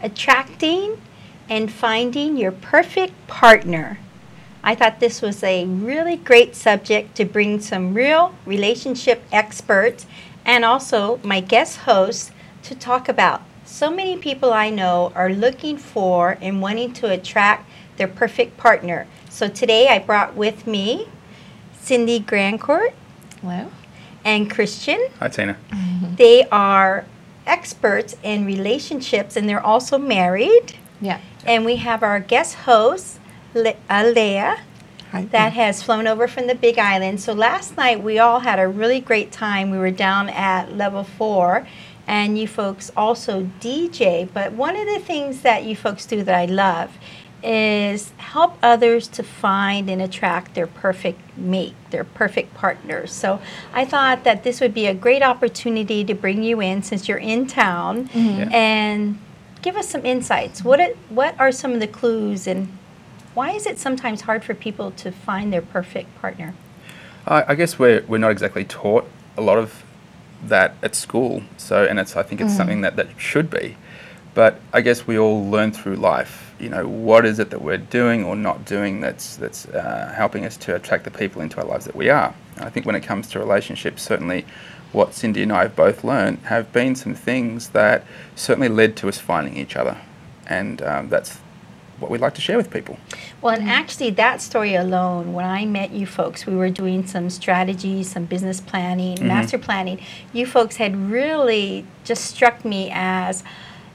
attracting and finding your perfect partner. I thought this was a really great subject to bring some real relationship experts and also my guest hosts to talk about. So many people I know are looking for and wanting to attract their perfect partner. So today I brought with me Cindy Grandcourt. Hello. And Christian. Hi, Tina. They are experts in relationships and they're also married. Yeah. And we have our guest host, Leah, that has flown over from the Big Island. So last night we all had a really great time. We were down at level 4 and you folks also DJ. But one of the things that you folks do that I love is help others to find and attract their perfect mate, their perfect partners. So I thought that this would be a great opportunity to bring you in since you're in town and give us some insights. What are some of the clues and why is it sometimes hard for people to find their perfect partner? I guess we're not exactly taught a lot of that at school. So, and I think it's something that should be. But I guess we all learn through life, you know, what is it that we're doing or not doing that's helping us to attract the people into our lives that we are. And I think when it comes to relationships, certainly what Cindy and I have both learned have been some things that certainly led to us finding each other. And that's what we'd like to share with people. Well, and actually that story alone, when I met you folks, we were doing some strategy, some business planning, master planning. You folks had really just struck me as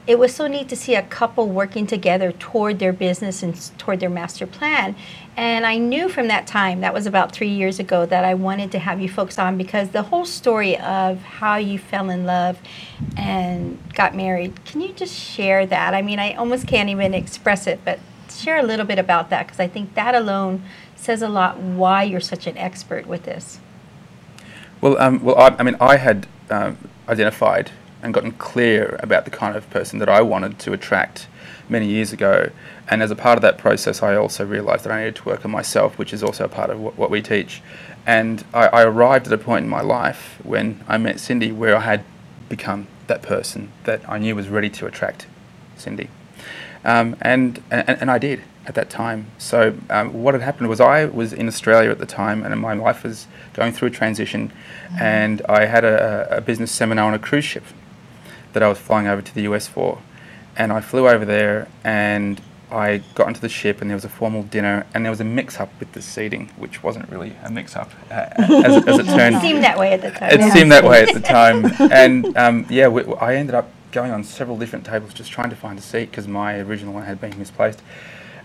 it was so neat to see a couple working together toward their business and toward their master plan. And I knew from that time, that was about 3 years ago, that I wanted to have you folks on because the whole story of how you fell in love and got married, can you just share that? I mean, I almost can't even express it, but share a little bit about that because I think that alone says a lot why you're such an expert with this. Well, I mean, I had identified and gotten clear about the kind of person that I wanted to attract many years ago. And as a part of that process, I also realised that I needed to work on myself, which is also a part of what we teach. And I arrived at a point in my life when I met Cindy where I had become that person that I knew was ready to attract Cindy. And I did at that time. So what had happened was I was in Australia at the time and my life was going through a transition and I had a business seminar on a cruise ship that I was flying over to the US for. And I flew over there and I got into the ship and there was a formal dinner and there was a mix-up with the seating, which wasn't really a mix-up as it turned. It seemed that way at the time. It seemed that way at the time. And I ended up going on several different tables just trying to find a seat because my original one had been misplaced.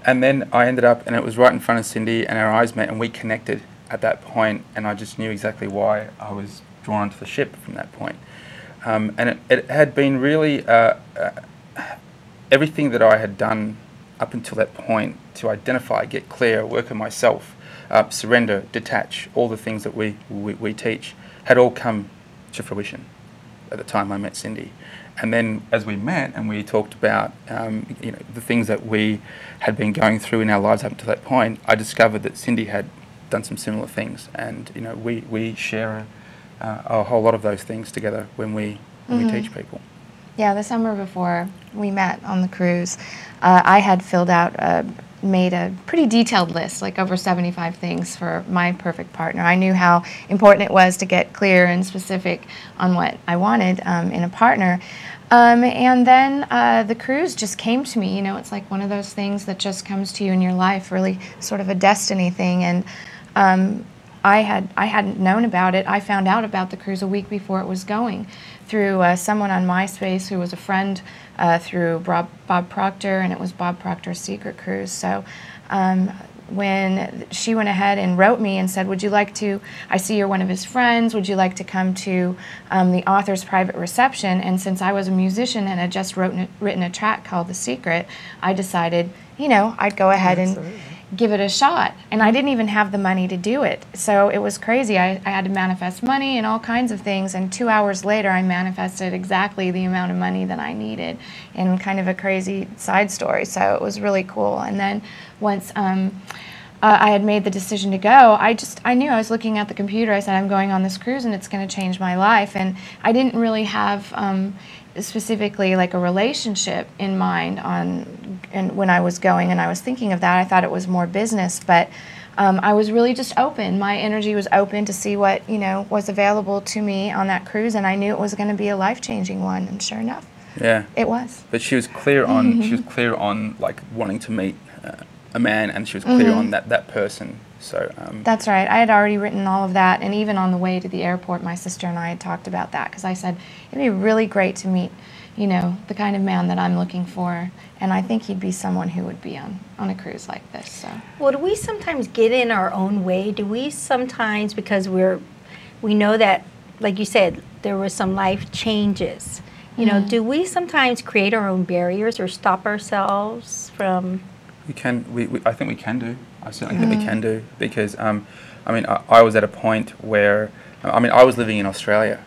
And then I ended up, and it was right in front of Cindy and our eyes met and we connected at that point and I just knew exactly why I was drawn onto the ship from that point. And it had been really everything that I had done up until that point to identify, get clear, work on myself, surrender, detach, all the things that we teach had all come to fruition at the time I met Cindy. And then as we met and we talked about you know, the things that we had been going through in our lives up to that point, I discovered that Cindy had done some similar things. And you know, we share a whole lot of those things together when we teach people. Yeah, the summer before we met on the cruise, I had filled out, made a pretty detailed list, like over 75 things for my perfect partner. I knew how important it was to get clear and specific on what I wanted in a partner. And then the cruise just came to me. You know, it's like one of those things that just comes to you in your life, really sort of a destiny thing. And I hadn't known about it. I found out about the cruise a week before it was going through someone on MySpace who was a friend through Bob Proctor, and it was Bob Proctor's Secret Cruise. So when she went ahead and wrote me and said, would you like to, I see you're one of his friends, would you like to come to the author's private reception? And since I was a musician and had just written a track called The Secret, I decided, you know, I'd go ahead and give it a shot. And I didn't even have the money to do it. So it was crazy. I had to manifest money and all kinds of things. And 2 hours later, I manifested exactly the amount of money that I needed in kind of a crazy side story. So it was really cool. And then once I had made the decision to go, I knew I was looking at the computer. I said, I'm going on this cruise and it's going to change my life. And I didn't really have specifically like a relationship in mind and when I was going and I was thinking of that. I thought it was more business, but I was really just open. My energy was open to see what, was available to me on that cruise, and I knew it was going to be a life-changing one, and sure enough, it was. But she was clear on like wanting to meet a man, and she was clear on that person. So that's right. I had already written all of that, and even on the way to the airport, my sister and I had talked about that, because I said it'd be really great to meet, the kind of man that I'm looking for, and I think he'd be someone who would be on a cruise like this. So. Well, do we sometimes get in our own way? Do we sometimes, because we know that, like you said, there were some life changes. Do we sometimes create our own barriers or stop ourselves from? We can. I think we can do. I certainly think we can do, because I was at a point where I was living in Australia,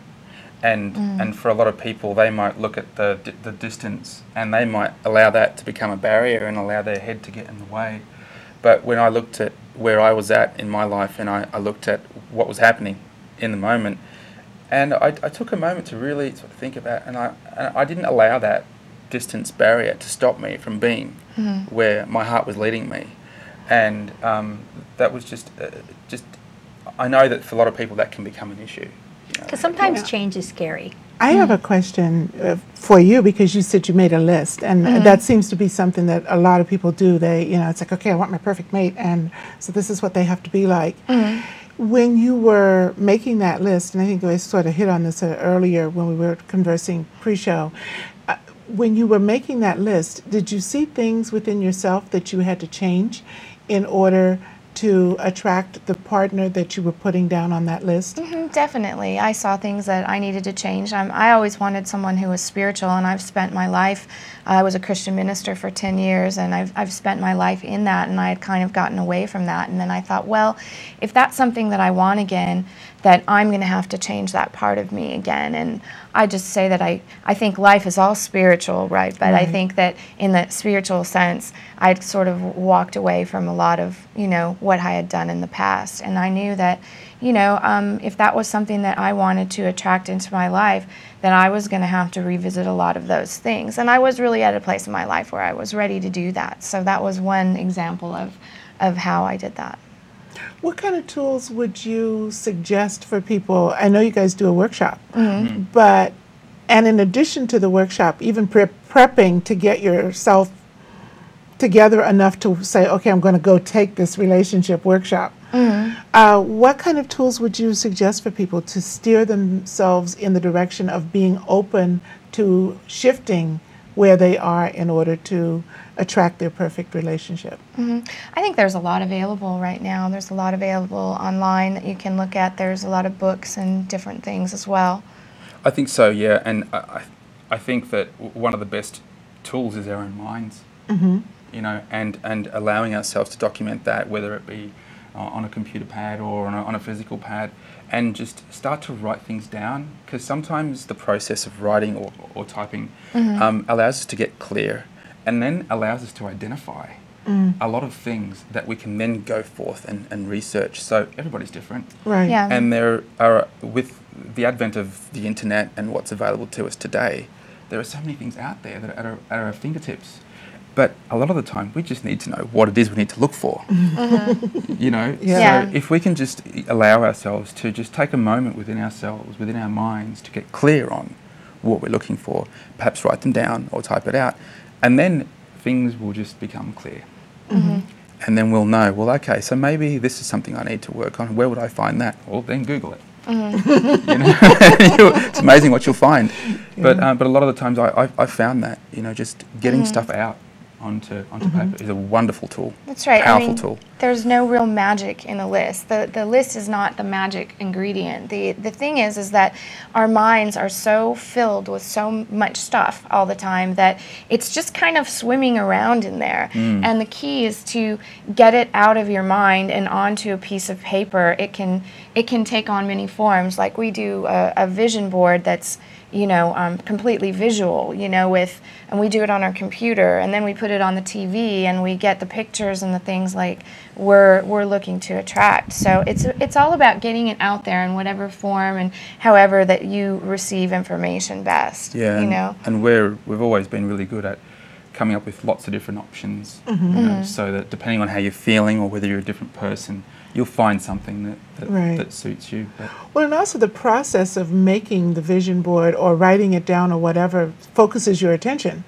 and for a lot of people, they might look at the distance and they might allow that to become a barrier and allow their head to get in the way. But when I looked at where I was at in my life, and I looked at what was happening in the moment, and I took a moment to really sort of think about, and I didn't allow that distance barrier to stop me from being where my heart was leading me. And that was just I know that for a lot of people that can become an issue. Because sometimes change is scary. I have a question for you, because you said you made a list, and that seems to be something that a lot of people do. They, it's like, okay, I want my perfect mate, and so this is what they have to be like. When you were making that list, and I think I sort of hit on this earlier when we were conversing pre-show, when you were making that list, did you see things within yourself that you had to change in order to attract the partner that you were putting down on that list? Definitely. I saw things that I needed to change. I always wanted someone who was spiritual, and I've spent my life, I was a Christian minister for 10 years, and I've spent my life in that, and I had kind of gotten away from that. And then I thought, well, if that's something that I want again, that I'm going to have to change that part of me again. And I just say that I think life is all spiritual, right? But I think that in the spiritual sense, I'd sort of walked away from a lot of, what I had done in the past. And I knew that, if that was something that I wanted to attract into my life, then I was going to have to revisit a lot of those things. And I was really at a place in my life where I was ready to do that. So that was one example of how I did that. What kind of tools would you suggest for people? I know you guys do a workshop, but, and in addition to the workshop, even prepping to get yourself together enough to say, okay, I'm going to go take this relationship workshop. What kind of tools would you suggest for people to steer themselves in the direction of being open to shifting where they are in order to attract their perfect relationship? I think there's a lot available right now. There's a lot available online that you can look at. There's a lot of books and different things as well. I think so, yeah. And I think that one of the best tools is our own minds. And allowing ourselves to document that, whether it be on a computer pad or on a physical pad, and just start to write things down, because sometimes the process of writing or typing allows us to get clear, and then allows us to identify a lot of things that we can then go forth and research. So everybody's different. Right. Yeah. And there are, with the advent of the internet and what's available to us today, there are so many things out there that are at our fingertips. But a lot of the time, we just need to know what it is we need to look for. So if we can just allow ourselves to just take a moment within ourselves, within our minds, to get clear on what we're looking for, perhaps write them down or type it out, and then things will just become clear. And then we'll know, well, okay, so maybe this is something I need to work on. Where would I find that? Well, then Google it. It's amazing what you'll find. But a lot of the times I found that, just getting stuff out onto paper is a wonderful tool. That's right. Powerful tool. There's no real magic in a list. The list is not the magic ingredient. The thing is that our minds are so filled with so much stuff all the time that it's just kind of swimming around in there. And the key is to get it out of your mind and onto a piece of paper. It can take on many forms. Like we do a vision board that's you know, completely visual, you know, and we do it on our computer, and then we put it on the TV, and we get the pictures and the things like we're looking to attract. So it's all about getting it out there in whatever form and however that you receive information best. Yeah, you know. And we've always been really good at coming up with lots of different options, you know, so that depending on how you're feeling or whether you're a different person, you'll find something that suits you. But well, and also the process of making the vision board or writing it down or whatever focuses your attention.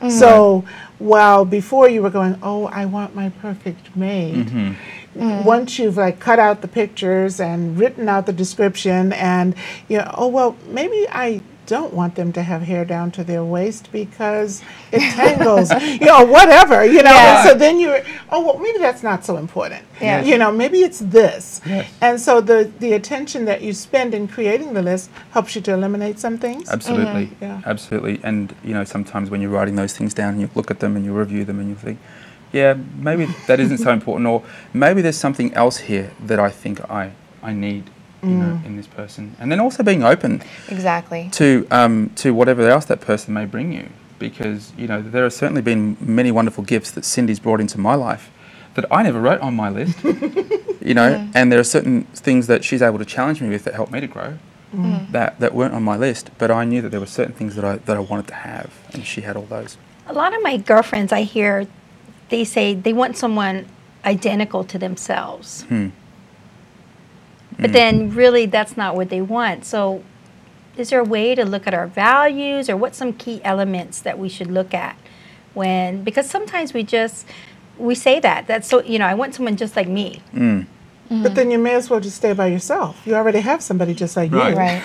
So while before you were going, oh, I want my perfect maid, once you've like cut out the pictures and written out the description and, you know, oh, well, maybe I don't want them to have hair down to their waist because it tangles, you know, whatever, you know. Yeah. And so then you're, oh, well, maybe that's not so important. Yeah. You know, maybe it's this. Yes. And so the attention that you spend in creating the list helps you to eliminate some things. absolutely, Yeah. absolutely. And, you know, sometimes when you're writing those things down, you look at them and you review them and you think, yeah, maybe that isn't so important, or maybe there's something else here that I think I need, you know, in this person. And then also being open Exactly. to whatever else that person may bring you, because, you know, there have certainly been many wonderful gifts that Cindy's brought into my life that I never wrote on my list, you know, and there are certain things that she's able to challenge me with that help me to grow that weren't on my list, but I knew that there were certain things that I wanted to have, and she had all those. A lot of my girlfriends, I hear, they say they want someone identical to themselves. But then really that's not what they want. So is there a way to look at our values, or what's some key elements that we should look at when, because sometimes we say that's so, you know, I want someone just like me. But then you may as well just stay by yourself. You already have somebody just like you. Right.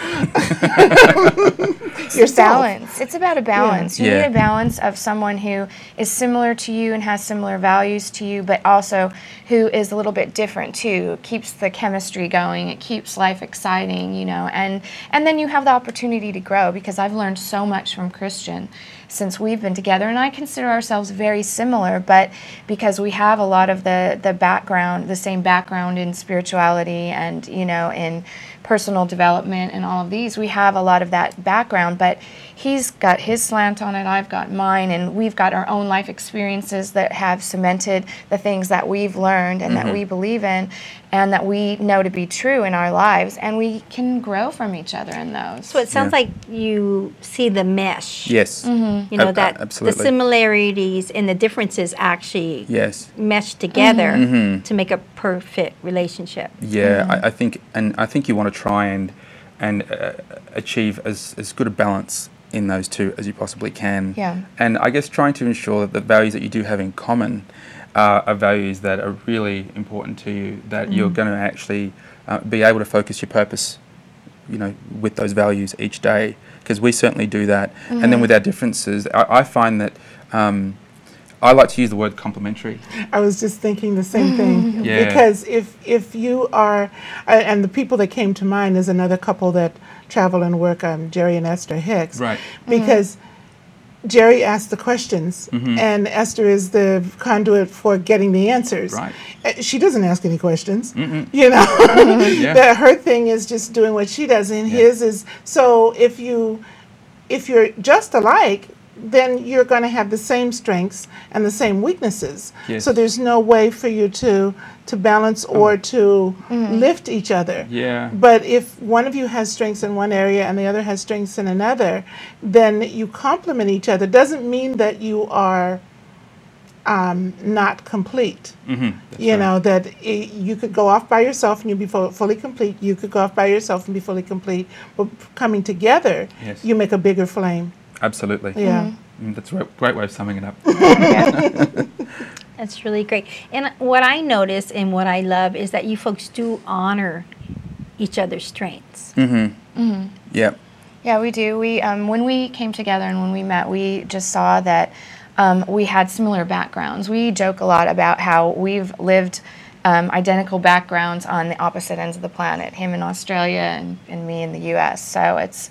It's Yourself. balance. It's about a balance. You need a balance of someone who is similar to you and has similar values to you, but also who is a little bit different too. It keeps the chemistry going. It keeps life exciting, you know. And then you have the opportunity to grow, because I've learned so much from Christian since we've been together, and I consider ourselves very similar, but because we have a lot of the background, the same background in spirituality and, you know, in personal development and all of these, we have a lot of that background, but he's got his slant on it, I've got mine, and we've got our own life experiences that have cemented the things that we've learned and that we believe in and that we know to be true in our lives, and we can grow from each other in those. So it sounds like you see the mesh. Yes. You know, that absolutely. the similarities and the differences actually Yes. mesh together to make a perfect relationship. Yeah, I think you want to try and achieve as good a balance in those two as you possibly can. Yeah. And I guess trying to ensure that the values that you do have in common are values that are really important to you, that you're going to actually be able to focus your purpose, you know, with those values each day, because we certainly do that. And then with our differences, I find that I like to use the word complementary. I was just thinking the same thing. Yeah. Because if you are, and the people that came to mind is another couple that travel and work, Jerry and Esther Hicks. Right. Because Jerry asks the questions, and Esther is the conduit for getting the answers. Right. She doesn't ask any questions, you know. That her thing is just doing what she does, and his is, so if you're just alike, then you're going to have the same strengths and the same weaknesses. Yes. So there's no way for you to balance or to lift each other. Yeah. But if one of you has strengths in one area and the other has strengths in another, then you complement each other. Doesn't mean that you are not complete. You know, that you could go off by yourself and you'd be fully complete. You could go off by yourself and be fully complete. But coming together, you make a bigger flame. Absolutely. Yeah. That's a great way of summing it up. That's really great. And what I notice and what I love is that you folks do honor each other's strengths. Yeah. Yeah, we do. We when we came together and when we met, we just saw that we had similar backgrounds. We joke a lot about how we've lived identical backgrounds on the opposite ends of the planet, him in Australia and me in the U.S. So it's,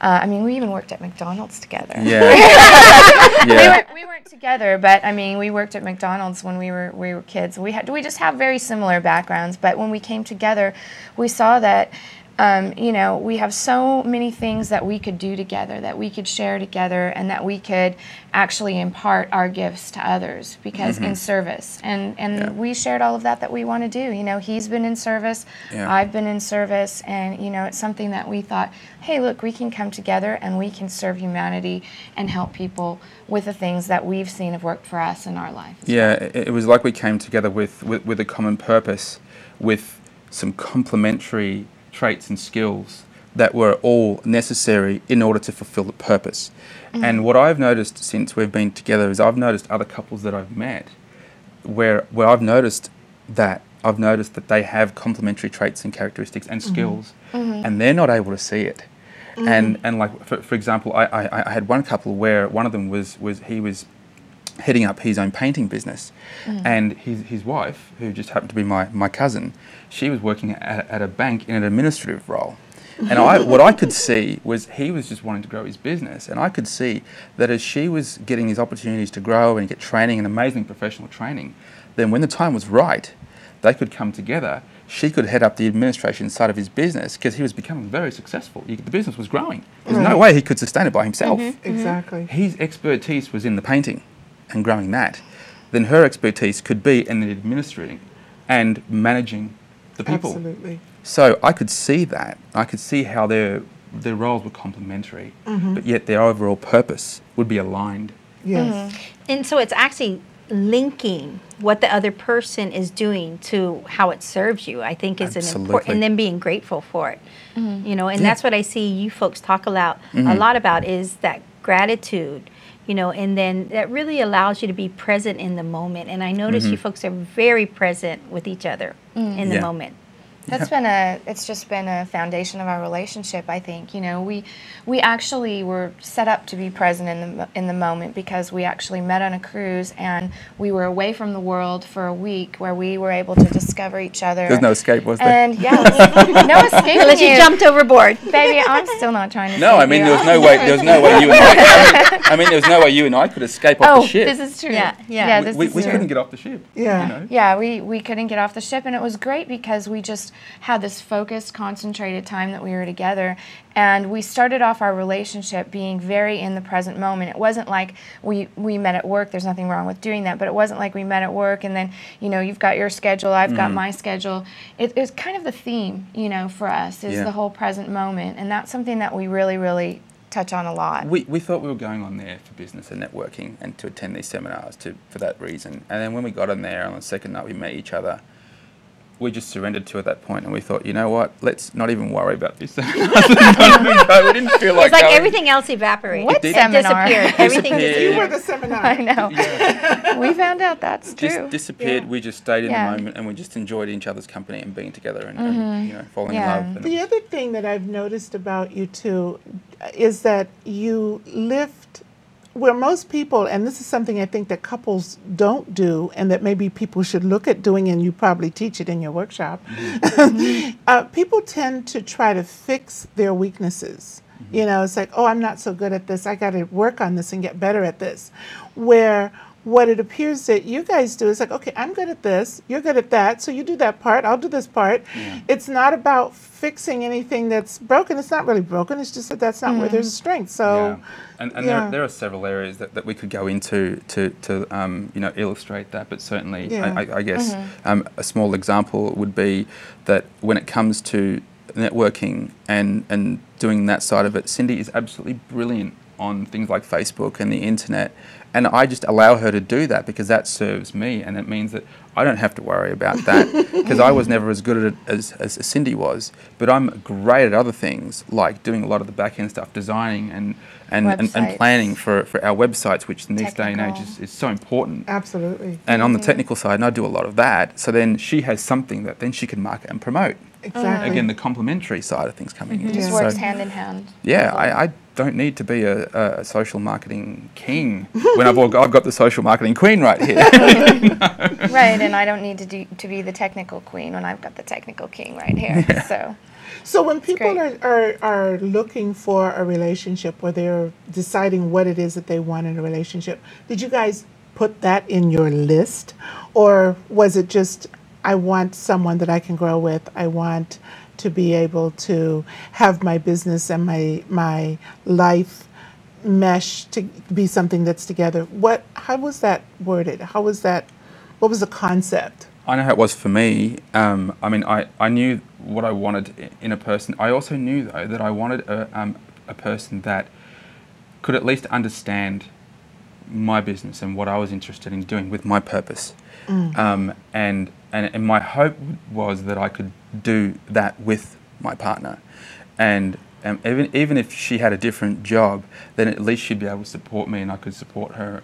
I mean, we even worked at McDonald's together. Yeah. We weren't together, but I mean, we worked at McDonald's when we were kids. We just have very similar backgrounds, but when we came together, we saw that You know, we have so many things that we could do together, that we could share together, and that we could actually impart our gifts to others, because in service. And we shared all of that we want to do. You know, he's been in service, I've been in service, and, you know, it's something that we thought, hey, look, we can come together and we can serve humanity and help people with the things that we've seen have worked for us in our life. Yeah, it was like we came together with a common purpose, with some complementary traits and skills that were all necessary in order to fulfill the purpose. And what I've noticed since we've been together is I've noticed other couples that I've met where I've noticed that they have complementary traits and characteristics and skills, and they're not able to see it. And like for example, I had one couple where one of them was heading up his own painting business, and his wife, who just happened to be my cousin, she was working at a bank in an administrative role. And what I could see was he was just wanting to grow his business, and I could see that as she was getting these opportunities to grow and get training and amazing professional training, then when the time was right, they could come together. She could head up the administration side of his business because he was becoming very successful. The business was growing. There's no way he could sustain it by himself. Exactly. His expertise was in the painting and growing that. Then her expertise could be in the administrating and managing the people. Absolutely. So I could see that. I could see how their roles were complementary, but yet their overall purpose would be aligned. Yes. And so it's actually linking what the other person is doing to how it serves you, I think is an important, and then being grateful for it. You know, and that's what I see you folks talk about a lot about, is that gratitude, you know, and then that really allows you to be present in the moment. And I notice you folks are very present with each other in the moment. That's it's just been a foundation of our relationship, I think. You know, we actually were set up to be present in the moment, because we actually met on a cruise and we were away from the world for a week, where we were able to discover each other. There's no escape, was there? And yeah, no escape. Unless you jumped overboard. Baby, I'm still not trying to No, I mean, there was no way you and I, I mean, there was no way you and I could escape off the ship. This is true. We couldn't get off the ship. Yeah. You know? Yeah, we couldn't get off the ship, and it was great because we just had this focused, concentrated time that we were together, and we started off our relationship being very in the present moment. It wasn't like we met at work. There's nothing wrong with doing that, but it wasn't like we met at work and then, you know, you've got your schedule, I've got my schedule. It's kind of the theme, you know, for us is the whole present moment, and that's something that we really, really touch on a lot. We thought we were going on there for business and networking and to attend these seminars for that reason. And then when we got on there on the second night we met each other, we just surrendered to at that point, and we thought, you know what, let's not even worry about this. We didn't feel like it's like everything else evaporated. What it seminar? disappeared. Everything disappeared. You were the seminar. I know. We found out that's true. Just disappeared. We just stayed in the moment, and we just enjoyed each other's company and being together and you know, falling in love. And the other thing that I've noticed about you two is that you lift, where most people, and this is something I think that couples don't do, and that maybe people should look at doing, and you probably teach it in your workshop, people tend to try to fix their weaknesses. You know, it's like, oh, I'm not so good at this. I got to work on this and get better at this. Where what it appears that you guys do is like, okay, I'm good at this, you're good at that, so you do that part, I'll do this part. It's not about fixing anything that's broken. It's not really broken. It's just that that's not where there's a strength. So, and there are several areas that we could go into to you know, illustrate that. But certainly, I guess a small example would be that when it comes to networking and doing that side of it, Cindy is absolutely brilliant on things like Facebook and the internet, and I just allow her to do that because that serves me, and it means that I don't have to worry about that because I was never as good at it as Cindy was, but I'm great at other things like doing a lot of the back end stuff, designing and planning for our websites, which in this day and age is so important. Absolutely. And on the technical side, and I do a lot of that, so then she has something that then she can market and promote. Exactly. Again, the complementary side of things coming in. It just works hand in hand. Yeah, I don't need to be a social marketing king when I've got the social marketing queen right here. Right, and I don't need to be the technical queen when I've got the technical king right here. So when people are looking for a relationship, or they're deciding what it is that they want in a relationship, did you guys put that in your list, or was it just, I want someone that I can grow with, I want to be able to have my business and my life mesh to be something that's together. How was that worded? What was the concept? I know how it was for me. I mean, I knew what I wanted in a person. I also knew, though, that I wanted a person that could at least understand my business and what I was interested in doing with my purpose. And my hope was that I could do that with my partner. And even if she had a different job, then at least she'd be able to support me and I could support her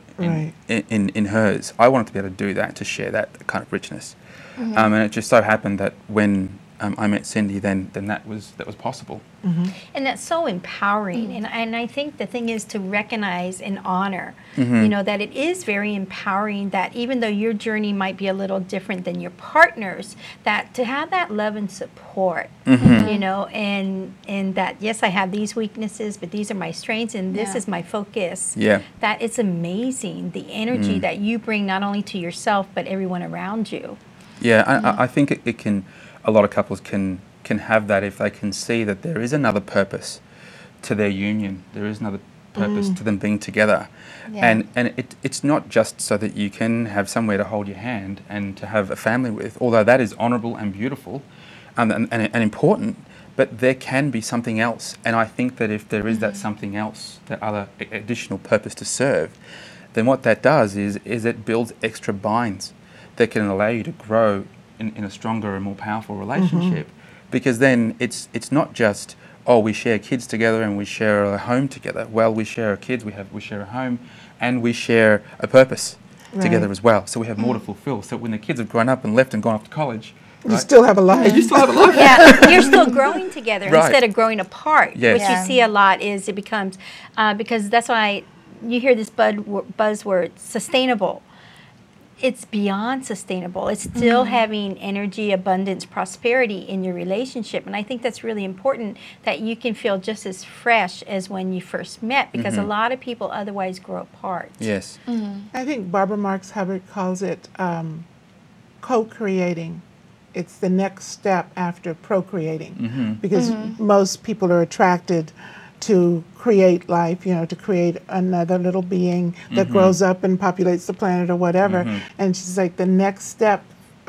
in hers. I wanted to be able to do that, to share that kind of richness. And it just so happened that when I met Cindy, then that was possible. And that's so empowering. And I think the thing is to recognize and honor, you know, that it is very empowering that even though your journey might be a little different than your partner's, that to have that love and support, you know, and that, yes, I have these weaknesses, but these are my strengths and this is my focus. That it's amazing, the energy that you bring not only to yourself, but everyone around you. I think it can, a lot of couples can have that if they can see that there is another purpose to their union. There is another purpose to them being together. And it's not just so that you can have somewhere to hold your hand and to have a family with, although that is honourable and beautiful and important, but there can be something else. And I think that if there is that something else, that other additional purpose to serve, then what that does is it builds extra binds that can allow you to grow in a stronger and more powerful relationship. Because then it's not just, oh, we share kids together and we share a home together. Well, we share our kids, we share a home, and we share a purpose together as well. So we have more to fulfill. So when the kids have grown up and left and gone off to college, you still have a life. You still have a life. You're still growing together instead of growing apart. What you see a lot is it becomes, because that's why you hear this buzzword, sustainable. It's beyond sustainable. It's still having energy, abundance, prosperity in your relationship. And I think that's really important, that you can feel just as fresh as when you first met, because a lot of people otherwise grow apart. Yes. I think Barbara Marx Hubbard calls it co-creating. It's the next step after procreating, because most people are attracted to create life, you know, to create another little being that grows up and populates the planet or whatever. And she's like, the next step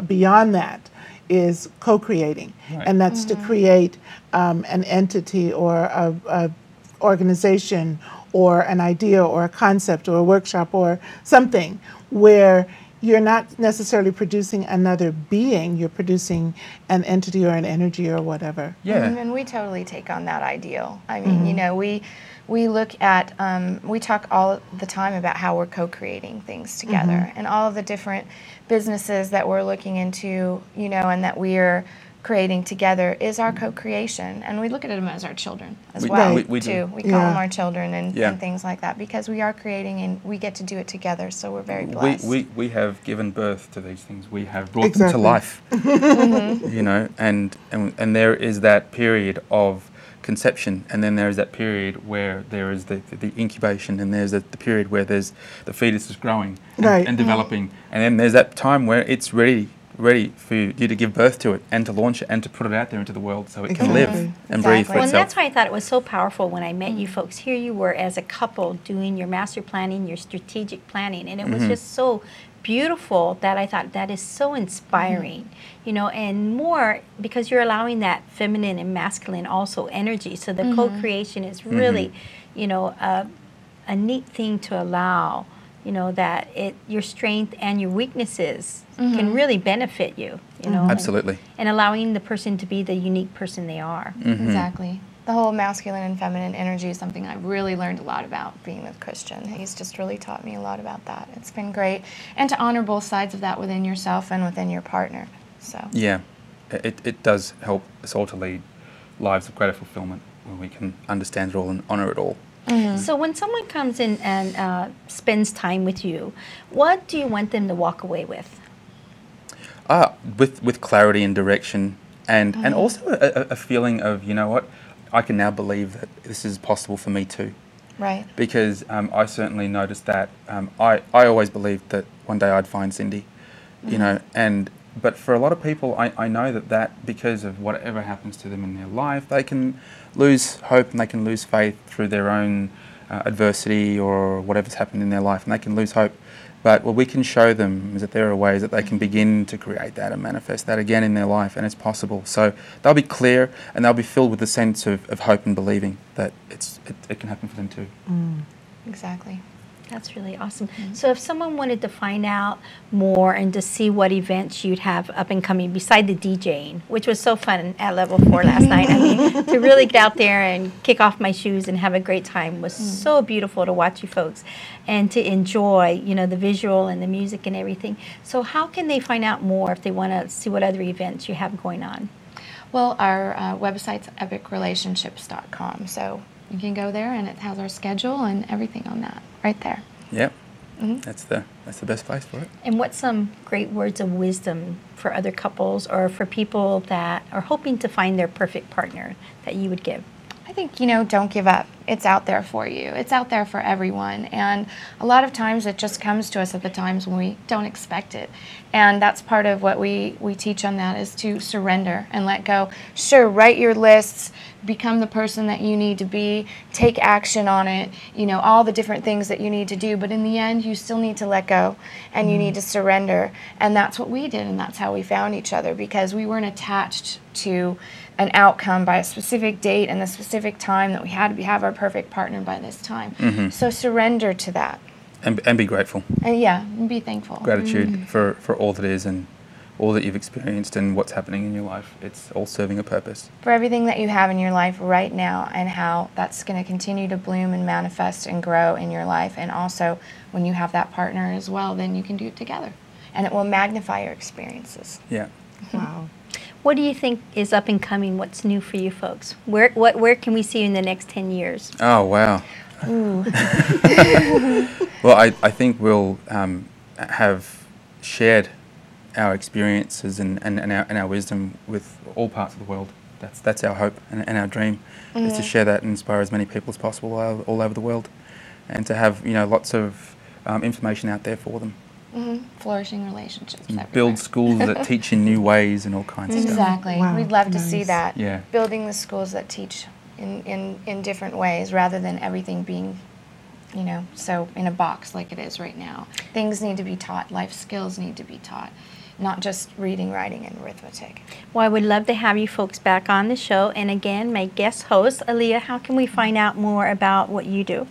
beyond that is co-creating. And that's to create an entity or a organization or an idea or a concept or a workshop or something where you're not necessarily producing another being, you're producing an entity or an energy or whatever. And we totally take on that ideal. I mean, you know, we look at, we talk all the time about how we're co-creating things together and all of the different businesses that we're looking into, you know, and that we're creating together is our co-creation, and we look at them as our children as well, too. We call them our children and things like that, because we are creating and we get to do it together, so we're very blessed. We have given birth to these things. We have brought them to life, you know, and there is that period of conception, and then there is that period where there is the incubation, and there's the period where there's the fetus is growing and developing, and then there's that time where it's ready for you to give birth to it and to launch it and to put it out there into the world so it can live and breathe for itself. And that's why I thought it was so powerful when I met you folks. Here you were as a couple doing your master planning, your strategic planning, and it was just so beautiful that I thought that is so inspiring, you know, and more because you're allowing that feminine and masculine also energy. So the co-creation is really, you know, a neat thing to allow. You know, that your strength and your weaknesses can really benefit you, you know. Absolutely. And allowing the person to be the unique person they are. Exactly. The whole masculine and feminine energy is something I've really learned a lot about being with Christian. He's just really taught me a lot about that. It's been great. And to honor both sides of that within yourself and within your partner. So. Yeah. It does help us all to lead lives of greater fulfillment when we can understand it all and honor it all. So when someone comes in and spends time with you, what do you want them to walk away with? With clarity and direction, and also a feeling of, you know what, I can now believe that this is possible for me too. Right. Because I certainly noticed that I always believed that one day I'd find Cindy, you know, but for a lot of people, I know that because of whatever happens to them in their life, they can lose hope and they can lose faith through their own adversity or whatever's happened in their life, and they can lose hope. But what we can show them is that there are ways that they can begin to create that and manifest that again in their life, and it's possible. So they'll be clear and they'll be filled with a sense of hope and believing that it can happen for them too. Exactly. That's really awesome. So if someone wanted to find out more and to see what events you'd have up and coming beside the DJing, which was so fun at Level 4 last night. I mean, to really get out there and kick off my shoes and have a great time was so beautiful to watch you folks and to enjoy, you know, the visual and the music and everything. So how can they find out more if they want to see what other events you have going on? Well, our website's epicrelationships.com, so you can go there and it has our schedule and everything on that right there. Yep. That's the best place for it. And what's some great words of wisdom for other couples or for people that are hoping to find their perfect partner that you would give? I think, you know, don't give up. It's out there for you. It's out there for everyone. And a lot of times it just comes to us at the times when we don't expect it. And that's part of what we teach on that, is to surrender and let go. Sure, write your lists, become the person that you need to be, take action on it, you know, all the different things that you need to do. But in the end, you still need to let go and you need to surrender. And that's what we did, and that's how we found each other, because we weren't attached to an outcome by a specific date and a specific time that we had to have our perfect partner by this time. So surrender to that. And be grateful. And yeah, and be thankful. Gratitude for all that is and all that you've experienced and what's happening in your life. It's all serving a purpose. For everything that you have in your life right now and how that's going to continue to bloom and manifest and grow in your life. And also when you have that partner as well, then you can do it together. And it will magnify your experiences. Yeah. Wow. What do you think is up and coming? What's new for you folks? Where can we see you in the next 10 years? Oh, wow. Ooh. Well, I think we'll have shared our experiences and our wisdom with all parts of the world. That's our hope and our dream, is to share that and inspire as many people as possible all over the world, and to have, you know, lots of information out there for them. Flourishing relationships everywhere. Build schools that teach in new ways and all kinds of stuff. Exactly. Wow, We'd love to nice. see that. Yeah. Building the schools that teach in different ways rather than everything being, you know, so in a box like it is right now. Things need to be taught. Life skills need to be taught, not just reading, writing, and arithmetic. Well, I would love to have you folks back on the show. And again, my guest host, Aaliyah, how can we find out more about what you do?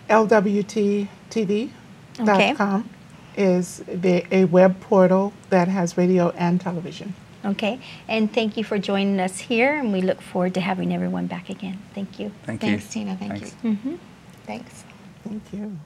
LWTTV.com is a web portal that has radio and television. Okay. And thank you for joining us here. And we look forward to having everyone back again. Thank you. Thank you. Thanks, Tina. Thank Thanks. you. Thanks. Thank you.